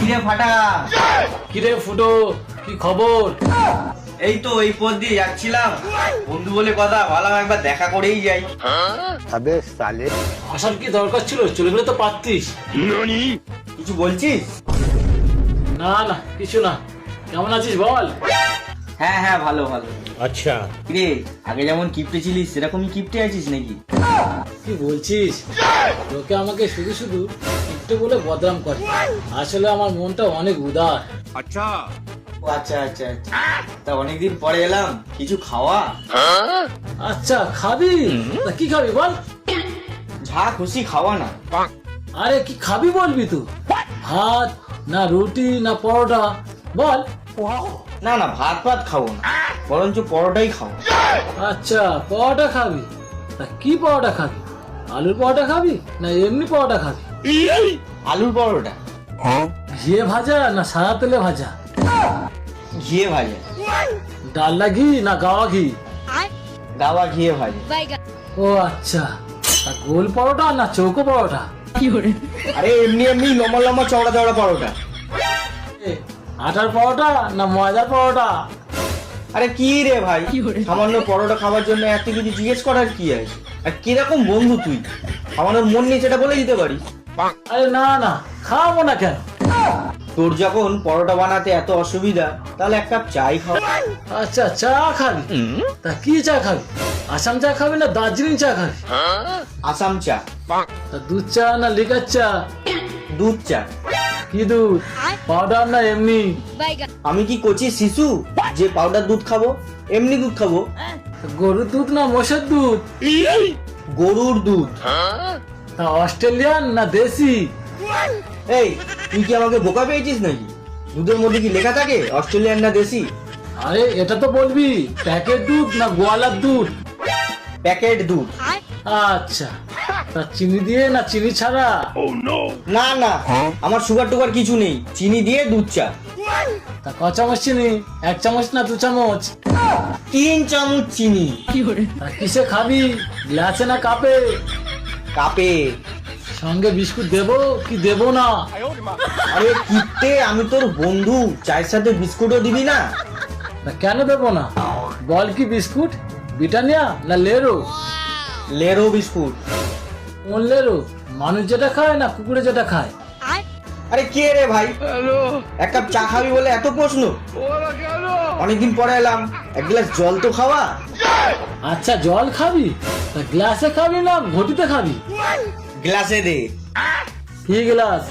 কিরে ফাটা, কিরে ফুটো, কি খবর? এই তো এই পথ দিয়ে যাচ্ছিলাম, বন্ধু বলে কথা, ভাবলাম একবার দেখা করেই যাই। अबे साले আসার কি দরকার ছিল? চলে গেলে তো পারতিস। কিছু বলছিস? না না, কিছু না। কেমন আছিস বল? হ্যাঁ হ্যাঁ, ভালো ভালো। अच्छा কিরে, আগে যেমন কিপটে ছিলিস সেরকমই কিপটে আছিস নাকি? কি বলছিস? লোকে আমাকে শুধু শুধু একটু বলে বদনাম করে, আসলে আমার মনটা অনেক উদার। ও আচ্ছা আচ্ছা আচ্ছা, তা অনেকদিন পরে এলাম, কিছু খাওয়া। আচ্ছা খাবি? তা কি খাবি বল? যা খুশি খাওয়া না। আরে কি খাবি বলবি তুই? ভাত না রুটি না পরোটা বল। না না, ভাত ভাত খাবো না, বরঞ্চ পরোটাই খাবো। আচ্ছা পরোটা খাবি? তা কি পরোটা খাবি? আলুর পরোটা খাবি না এমনি পরোটা খাবি? আলুর পরোটা। ঘিয়ে ভাজা না সাদা তেলে ভাজা? ঘিয়ে ভাজা। ডালনা ঘি না গাওয়া ঘি? গাওয়া ঘিয়ে ভাজা। ও আচ্ছা, তা গোল পরোটা না চৌকো পরোটা? আরে এমনি এমনি লম্বা লম্বা চওড়া চওড়া পরোটা। এ, আটার পরোটা না ময়দার পরোটা? আরে কি রে ভাই, সামান্য পরোটা খাবার জন্য এত কিছু জিজ্ঞেস করার কি আছে? আর কিরকম বন্ধু তুই, খাওয়ানোর মন নেই সেটা বলে দিতে পারি। আরে না না, খাওয়াবো না কেন? তোর যখন পরোটা বানাতে এত অসুবিধা, তাহলে এক কাপ চাই খাও। আচ্ছা চা খাবি? তা কি চা খাবি? আসাম চা খাবি না দার্জিলিং চা খাবি? আসাম চা। তা দুধ চা না লিকার চা? দুধ চা। কি দুধ, পাউডার না এমনি? আমি কি কচি শিশু যে পাউডার দুধ খাবো? এমনি দুধ খাবো। তা গরুর দুধ না মোষের দুধ? গরুর দুধ। তা অস্ট্রেলিয়ান না দেশি? এই, তুই কি আমাকে বোকা পেয়েছিস নাকি? দুধের মধ্যে কি লেখা থাকে অস্ট্রেলিয়ান না দেশি? আরে এটা তো বলবি প্যাকেট দুধ না গোয়ালার দুধ? প্যাকেট দুধ। আচ্ছা, তা চিনি দিয়ে না চিনি ছাড়া? না না, আমার সুগার টুগার কিছু নেই, চিনি দিয়ে দুধ চা। তা ক চামচ চিনি? 1 চামচ না 2 চামচ? 3 চামচ চিনি। তা কিসে খাবি, গ্লাসে না কাপে? কাপে। সঙ্গে বিস্কুট দেবো কি দেবো না? আরে কিপটে, আমি তোর বন্ধু, চায়ের সাথে বিস্কুটও দিবি না? তা কেন দেবো না বল? কি বিস্কুট, ব্রিটানিয়া না লেরো? লেরো বিস্কুট। কোন লেরো, মানুষ যেটা খায় না কুকুরে যেটা খায়? আরে কে রে ভাই, এক কাপ চা খাবি বলে এত প্রশ্ন? অনেকদিন পরে এলাম, এক গ্লাস জল তো খাওয়া। আচ্ছা জল খাবি? তা গ্লাসে খাবি না ঘটিতে খাবি? গ্লাসে দে। কি গ্লাস,